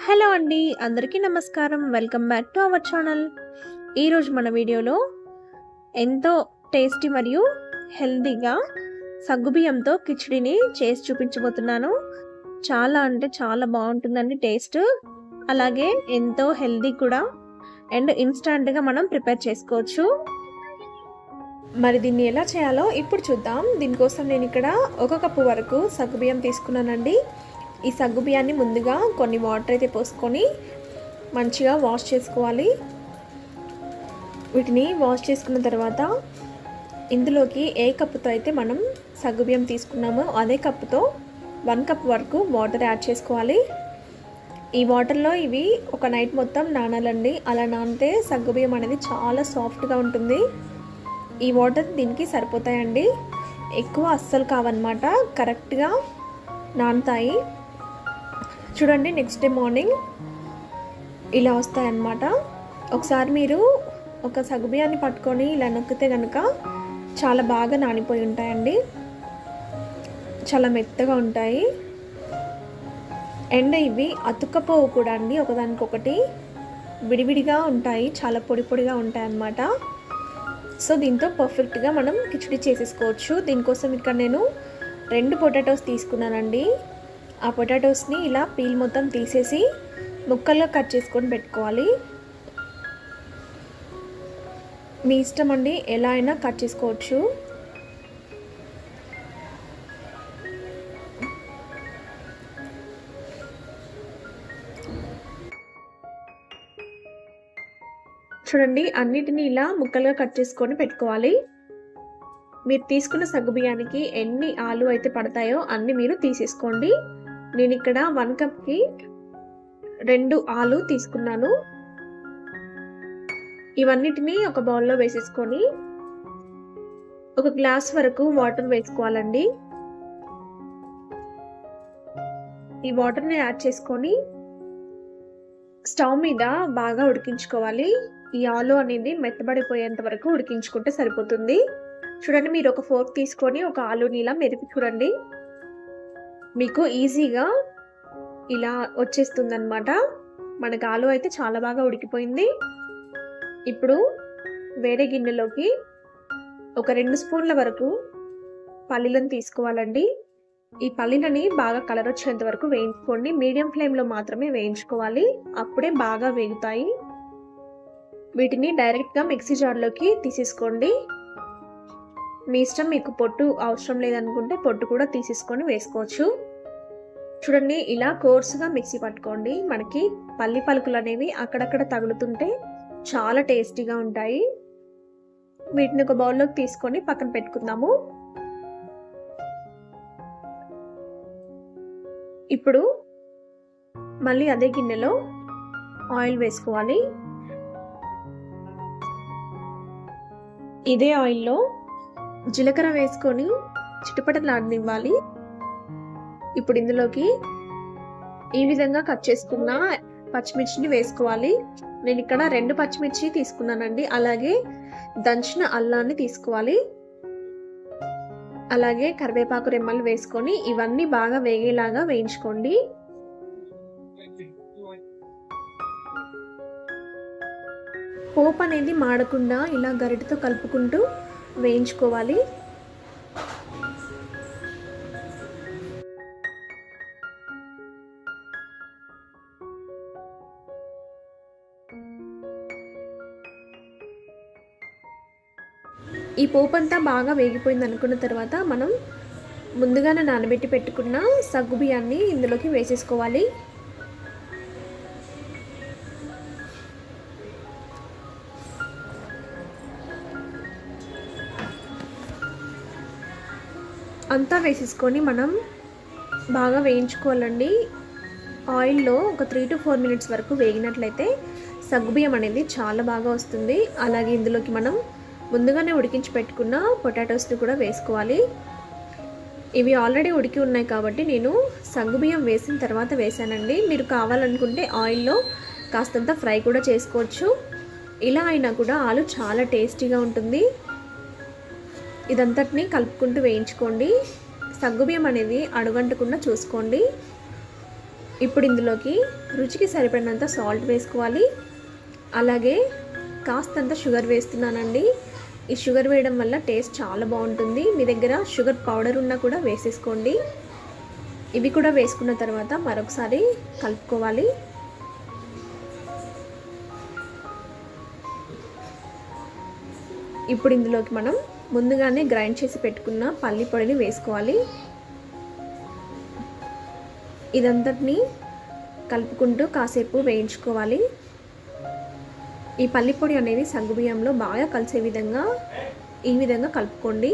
Hello అండి, అందరికీ నమస్కారం. Welcome back to our channel. ఈరోజు మన వీడియోలో ఎంతో టేస్టీ మరియు హెల్తీగా సగ్గుబియ్యంతో కిచిడిని చేసి చూపించబోతున్నాను. చాలా అంటే చాలా బాగుంటుందండి టేస్ట్. అలాగే ఎంతో హెల్తీ కూడా అండ్ ఇన్స్టాంట్గా మనం ప్రిపేర్ చేసుకోవచ్చు. మరి దీన్ని ఎలా చేయాలో ఇప్పుడు చూద్దాం. దీనికోసం నేను ఇక్కడ 1 కప్పు వరకు సగ్గుబియ్యం తీసుకున్నానండి. ఈ సగ్గుబియ్యాన్ని ముందుగా కొన్ని వాటర్ అయితే పోసుకొని మంచిగా వాష్ చేసుకోవాలి. వీటిని వాష్ చేసుకున్న తర్వాత ఇందులోకి ఏ కప్పుతో అయితే మనం సగ్గుబియ్యం తీసుకున్నామో అదే కప్పుతో 1 కప్ వరకు వాటర్ యాడ్ చేసుకోవాలి. ఈ వాటర్లో ఇవి ఒక నైట్ మొత్తం నానాలండి. అలా నానితే సగ్గుబియ్యం అనేది చాలా సాఫ్ట్గా ఉంటుంది. ఈ వాటర్ దీనికి సరిపోతాయండి. ఎక్కువ అస్సలు కావన్నమాట, కరెక్ట్గా నానుతాయి. చూడండి, నెక్స్ట్ డే మార్నింగ్ ఇలా వస్తాయన్నమాట. ఒకసారి మీరు ఒక సగ్గుబియ్యాన్ని పట్టుకొని ఇలా నొక్కితే కనుక చాలా బాగా నానిపోయి ఉంటాయండి, చాలా మెత్తగా ఉంటాయి. అండ్ ఇవి అతుక్కపోవు కూడా అండి, ఒకదానికొకటి విడివిడిగా ఉంటాయి, చాలా పొడి పొడిగా ఉంటాయి అన్నమాట. సో దీంతో పర్ఫెక్ట్గా మనం కిచిడి చేసేసుకోవచ్చు. దీనికోసం ఇక్కడ నేను 2 పొటాటోస్ తీసుకున్నానండి. ఆ పొటాటోస్ని ఇలా పీల్ మొత్తం తీసేసి ముక్కలుగా కట్ చేసుకొని పెట్టుకోవాలి. మీ ఇష్టం అండి, ఎలా అయినా కట్ చేసుకోవచ్చు. చూడండి, అన్నిటినీ ఇలా ముక్కలుగా కట్ చేసుకొని పెట్టుకోవాలి. మీరు తీసుకున్న సగ్గుబియ్యానికి ఎన్ని ఆలు అయితే పడతాయో అన్ని మీరు తీసేసుకోండి. నేను ఇక్కడ 1 కప్కి 2 ఆలు తీసుకున్నాను. ఇవన్నిటిని ఒక బౌల్లో వేసేసుకొని 1 గ్లాస్ వరకు వాటర్ వేసుకోవాలండి. ఈ వాటర్ని యాడ్ చేసుకొని స్టవ్ మీద బాగా ఉడికించుకోవాలి. ఈ ఆలు అనేది మెత్తబడిపోయేంత వరకు ఉడికించుకుంటే సరిపోతుంది. చూడండి, మీరు ఒక ఫోర్క్ తీసుకొని ఒక ఆలుని ఇలా మెరిపి చూడండి, మీకు ఈజీగా ఇలా వచ్చేస్తుంది అనమాట. మనకు ఆలు అయితే చాలా బాగా ఉడికిపోయింది. ఇప్పుడు వేరే గిన్నెలోకి ఒక 2 స్పూన్ల వరకు పల్లీలను తీసుకోవాలండి. ఈ పల్లీలని బాగా కలర్ వచ్చేంత వరకు వేయించుకోండి. మీడియం ఫ్లేమ్లో మాత్రమే వేయించుకోవాలి, అప్పుడే బాగా వేగుతాయి. వీటిని డైరెక్ట్గా మిక్సీ జార్లోకి తీసేసుకోండి. మీ ఇష్టం, మీకు పొట్టు అవసరం లేదనుకుంటే పొట్టు కూడా తీసేసుకొని వేసుకోవచ్చు. చూడండి, ఇలా కోర్సుగా మిక్సీ పట్టుకోండి. మనకి పల్లి పలుకులు అనేవి అక్కడక్కడ తగులుతుంటే చాలా టేస్టీగా ఉంటాయి. వీటిని ఒక బౌల్లోకి తీసుకొని పక్కన పెట్టుకుందాము. ఇప్పుడు మళ్ళీ అదే గిన్నెలో ఆయిల్ వేసుకోవాలి. ఇదే ఆయిల్లో జీలకర్ర వేసుకొని చిటపటలాడనివ్వాలి. ఇప్పుడు ఇందులోకి ఈ విధంగా కట్ చేసుకున్న పచ్చిమిర్చిని వేసుకోవాలి. నేను ఇక్కడ 2 పచ్చిమిర్చి తీసుకున్నానండి. అలాగే దంచిన అల్లాన్ని తీసుకోవాలి. అలాగే కరివేపాకు రెమ్మలు వేసుకొని ఇవన్నీ బాగా వేగేలాగా వేయించుకోండి. పోపు అనేది మాడకుండా ఇలా గరిటెతో కలుపుకుంటూ వేయించుకోవాలి. ఈ పోపు అంతా బాగా వేగిపోయింది అనుకున్న తర్వాత మనం ముందుగానే నానబెట్టి పెట్టుకున్న సగ్గుబియ్యాన్ని ఇందులోకి వేసేసుకోవాలి. అంతా వేసేసుకొని మనం బాగా వేయించుకోవాలండి. ఆయిల్లో ఒక 3 to 4 మినిట్స్ వరకు వేగినట్లయితే సగ్గుబియ్యం అనేది చాలా బాగా వస్తుంది. అలాగే ఇందులోకి మనం ముందుగానే ఉడికించి పెట్టుకున్న పొటాటోస్ని కూడా వేసుకోవాలి. ఇవి ఆల్రెడీ ఉడికి ఉన్నాయి కాబట్టి నేను సగ్గుబియ్యం వేసిన తర్వాత వేసానండి. మీరు కావాలనుకుంటే ఆయిల్లో కాస్తంత ఫ్రై కూడా చేసుకోవచ్చు. ఇలా అయినా కూడా ఆలు చాలా టేస్టీగా ఉంటుంది. ఇదంతటిని కలుపుకుంటూ వేయించుకోండి. సగ్గుబియ్యం అనేది అడుగంటకుండా చూసుకోండి. ఇప్పుడు ఇందులోకి రుచికి సరిపడినంత సాల్ట్ వేసుకోవాలి. అలాగే కాస్తంత షుగర్ వేస్తున్నానండి. ఈ షుగర్ వేయడం వల్ల టేస్ట్ చాలా బాగుంటుంది. మీ దగ్గర షుగర్ పౌడర్ ఉన్నా కూడా వేసేసుకోండి. ఇవి కూడా వేసుకున్న తర్వాత మరొకసారి కలుపుకోవాలి. ఇప్పుడు ఇందులోకి మనం ముందుగానే గ్రైండ్ చేసి పెట్టుకున్న పల్లి పొడిని వేసుకోవాలి. ఇదంతటిని కలుపుకుంటూ కాసేపు వేయించుకోవాలి. ఈ పల్లి పొడి అనేది సగ్గుబియ్యంలో బాగా కలిసే విధంగా ఈ విధంగా కలుపుకోండి.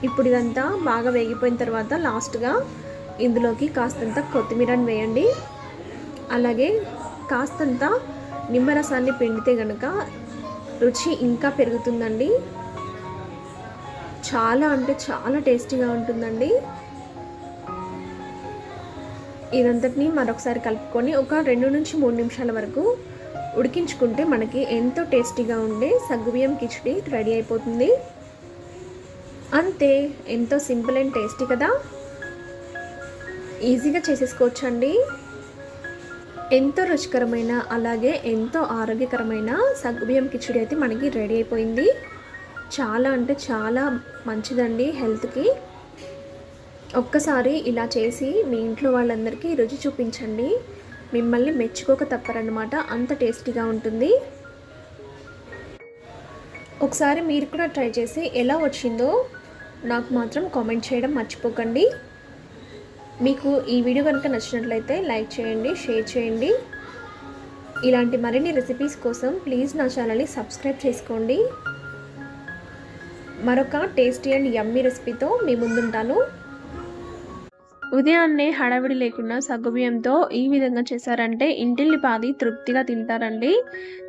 ఇప్పుడు ఇదంతా బాగా వేగిపోయిన తర్వాత లాస్ట్గా ఇందులోకి కాస్తంత కొత్తిమీరని వేయండి. అలాగే కాస్తంత నిమ్మరసాన్ని పిండితే కనుక రుచి ఇంకా పెరుగుతుందండి. చాలా అంటే చాలా టేస్టీగా ఉంటుందండి. ఇదంతటిని మరొకసారి కలుపుకొని ఒక 2 నుంచి 3 నిమిషాల వరకు ఉడికించుకుంటే మనకి ఎంతో టేస్టీగా ఉండే సగ్గుబియ్యం కిచిడి రెడీ అయిపోతుంది. అంతే, ఎంతో సింపుల్ అండ్ టేస్టీ కదా. ఈజీగా చేసేసుకోవచ్చండి. ఎంతో రుచికరమైన అలాగే ఎంతో ఆరోగ్యకరమైన సగ్గుబియ్యం కిచిడి అయితే మనకి రెడీ అయిపోయింది. చాలా అంటే చాలా మంచిదండి హెల్త్కి. ఒక్కసారి ఇలా చేసి మీ ఇంట్లో వాళ్ళందరికీ రుచి చూపించండి. మిమ్మల్ని మెచ్చుకోక తప్పరన్నమాట, అంత టేస్టీగా ఉంటుంది. ఒకసారి మీరు కూడా ట్రై చేసి ఎలా వచ్చిందో నాకు మాత్రం కామెంట్ చేయడం మర్చిపోకండి. మీకు ఈ వీడియో కనుక నచ్చినట్లయితే లైక్ చేయండి, షేర్ చేయండి. ఇలాంటి మరిన్ని రెసిపీస్ కోసం ప్లీజ్ నా ఛానల్ని సబ్స్క్రైబ్ చేసుకోండి. మరొక టేస్టీ అండ్ యమ్మీ రెసిపీతో మీ ముందుంటాను. ఉదయాన్నే హడావిడి లేకుండా సగ్గుబియ్యంతో ఈ విధంగా చేశారంటే ఇంటిల్లిపాది తృప్తిగా తింటారండి.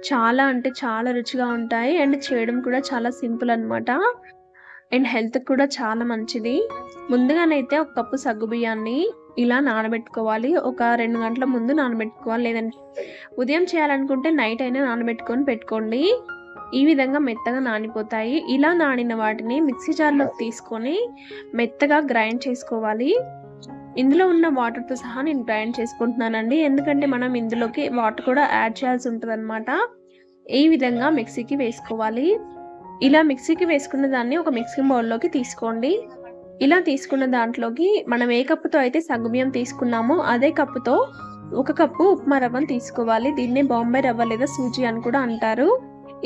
చాలా అంటే చాలా రుచిగా ఉంటాయి అండ్ చేయడం కూడా చాలా సింపుల్ అన్నమాట. అండ్ హెల్త్కి కూడా చాలా మంచిది. ముందుగానైతే ఒక కప్పు సగ్గుబియ్యాన్ని ఇలా నానబెట్టుకోవాలి. ఒక 2 గంటల ముందు నానబెట్టుకోవాలి. లేదంటే ఉదయం చేయాలనుకుంటే నైట్ అయినా నానబెట్టుకొని పెట్టుకోండి. ఈ విధంగా మెత్తగా నానిపోతాయి. ఇలా నానిన వాటిని మిక్సీ జార్లోకి తీసుకొని మెత్తగా గ్రైండ్ చేసుకోవాలి. ఇందులో ఉన్న వాటర్తో సహా నేను గ్రైండ్ చేసుకుంటున్నానండి. ఎందుకంటే మనం ఇందులోకి వాటర్ కూడా యాడ్ చేయాల్సి ఉంటుంది అనమాట. ఈ విధంగా మిక్సీకి వేసుకోవాలి. ఇలా మిక్సీకి వేసుకున్న దాన్ని ఒక మిక్సింగ్ బౌల్లోకి తీసుకోండి. ఇలా తీసుకున్న దాంట్లోకి మనం ఏ కప్పుతో అయితే సగ్గుబియ్యం తీసుకున్నామో అదే కప్పుతో 1 కప్పు ఉప్మా రవ్వను తీసుకోవాలి. దీన్నే బాంబే రవ్వ లేదా సూజీ అని కూడా అంటారు.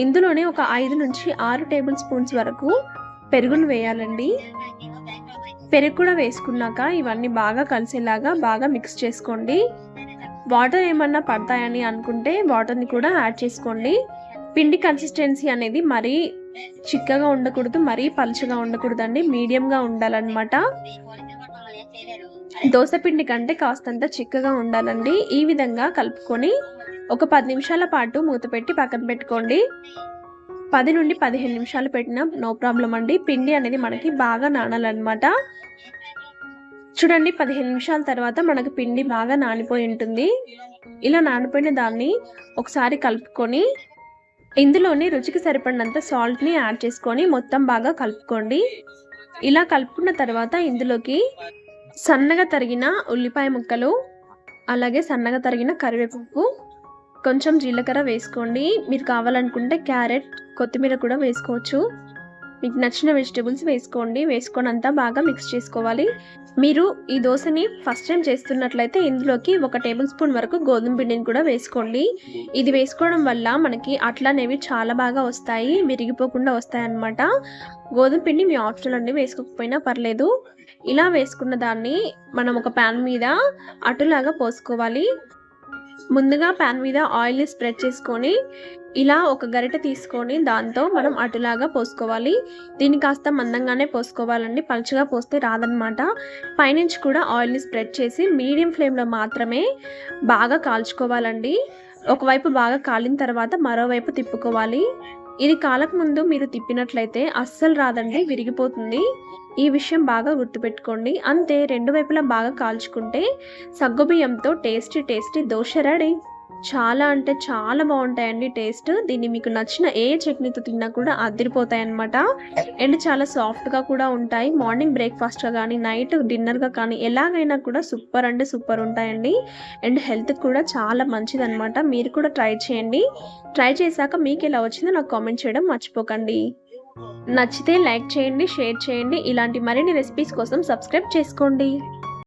ఇందులోనే ఒక 5 నుంచి 6 టేబుల్ స్పూన్స్ వరకు పెరుగును వేయాలండి. పెరుగు కూడా వేసుకున్నాక ఇవన్నీ బాగా కలిసేలాగా బాగా మిక్స్ చేసుకోండి. వాటర్ ఏమన్నా పడతాయని అనుకుంటే వాటర్ని కూడా యాడ్ చేసుకోండి. పిండి కన్సిస్టెన్సీ అనేది మరీ చిక్కగా ఉండకూడదు, మరీ పలుచగా ఉండకూడదండి, మీడియంగా ఉండాలన్నమాట. దోశ పిండి కంటే కాస్తంత చిక్కగా ఉండాలండి. ఈ విధంగా కలుపుకొని ఒక 10 నిమిషాల పాటు మూత పెట్టి పక్కన పెట్టుకోండి. 10 నుండి 15 నిమిషాలు పెట్టినా నో ప్రాబ్లం అండి. పిండి అనేది మనకి బాగా నానాలన్నమాట. చూడండి, 15 నిమిషాల తర్వాత మనకు పిండి బాగా నానిపోయి ఉంటుంది. ఇలా నానిపోయిన దాన్ని ఒకసారి కలుపుకొని ఇందులోని రుచికి సరిపడినంత సాల్ట్ని యాడ్ చేసుకొని మొత్తం బాగా కలుపుకోండి. ఇలా కలుపుకున్న తర్వాత ఇందులోకి సన్నగా తరిగిన ఉల్లిపాయ ముక్కలు, అలాగే సన్నగా తరిగిన కరివేపాకు, కొంచెం జీలకర్ర వేసుకోండి. మీరు కావాలనుకుంటే క్యారెట్, కొత్తిమీర కూడా వేసుకోవచ్చు. మీకు నచ్చిన వెజిటేబుల్స్ వేసుకోండి. వేసుకొని అంతా బాగా మిక్స్ చేసుకోవాలి. మీరు ఈ దోశని ఫస్ట్ టైం చేస్తున్నట్లయితే ఇందులోకి 1 టేబుల్ స్పూన్ వరకు గోధుమ పిండిని కూడా వేసుకోండి. ఇది వేసుకోవడం వల్ల మనకి అట్లనేవి చాలా బాగా వస్తాయి, విరిగిపోకుండా వస్తాయి అన్నమాట. గోధుమ పిండి మీ ఆప్షనల్ అండి, వేసుకోకపోయినా పర్లేదు. ఇలా వేసుకున్న దాన్ని మనం ఒక ప్యాన్ మీద అటులాగా పోసుకోవాలి. ముందుగా ప్యాన్ మీద ఆయిల్ని స్ప్రెడ్ చేసుకొని ఇలా ఒక గరిటె తీసుకొని దాంతో మనం అటులాగా పోసుకోవాలి. దీన్ని కాస్త మందంగానే పోసుకోవాలండి, పలుచగా పోస్తే రాదనమాట. పైనుంచి కూడా ఆయిల్ని స్ప్రెడ్ చేసి మీడియం ఫ్లేమ్లో మాత్రమే బాగా కాల్చుకోవాలండి. ఒకవైపు బాగా కాలిన తర్వాత మరోవైపు తిప్పుకోవాలి. ఇది కాలక ముందు మీరు తిప్పినట్లయితే అస్సలు రాదండి, విరిగిపోతుంది. ఈ విషయం బాగా గుర్తుపెట్టుకోండి. అంతే, 2 వైపులా బాగా కాల్చుకుంటే సగ్గుబియ్యంతో టేస్టీ టేస్టీ దోశ రెడీ. చాలా అంటే చాలా బాగుంటాయండి టేస్ట్. దీన్ని మీకు నచ్చిన ఏ చట్నీతో తిన్నా కూడా అదిరిపోతాయన్నమాట. అండ్ చాలా సాఫ్ట్‌గా కూడా ఉంటాయి. మార్నింగ్ బ్రేక్‌ఫాస్ట్‌గా గానీ, నైట్ డిన్నర్‌గా కానీ ఎలాగైనా కూడా సూపర్ అంటే సూపర్ ఉంటాయండి. అండ్ హెల్త్‌కి కూడా చాలా మంచిదన్నమాట. మీరు కూడా ట్రై చేయండి. ట్రై చేశాక మీకెలా వచ్చిందో నాకు కామెంట్ చేయడం మర్చిపోకండి. నచ్చితే లైక్ చేయండి, షేర్ చేయండి. ఇలాంటి మరిన్ని రెసిపీస్ కోసం సబ్స్క్రైబ్ చేసుకోండి.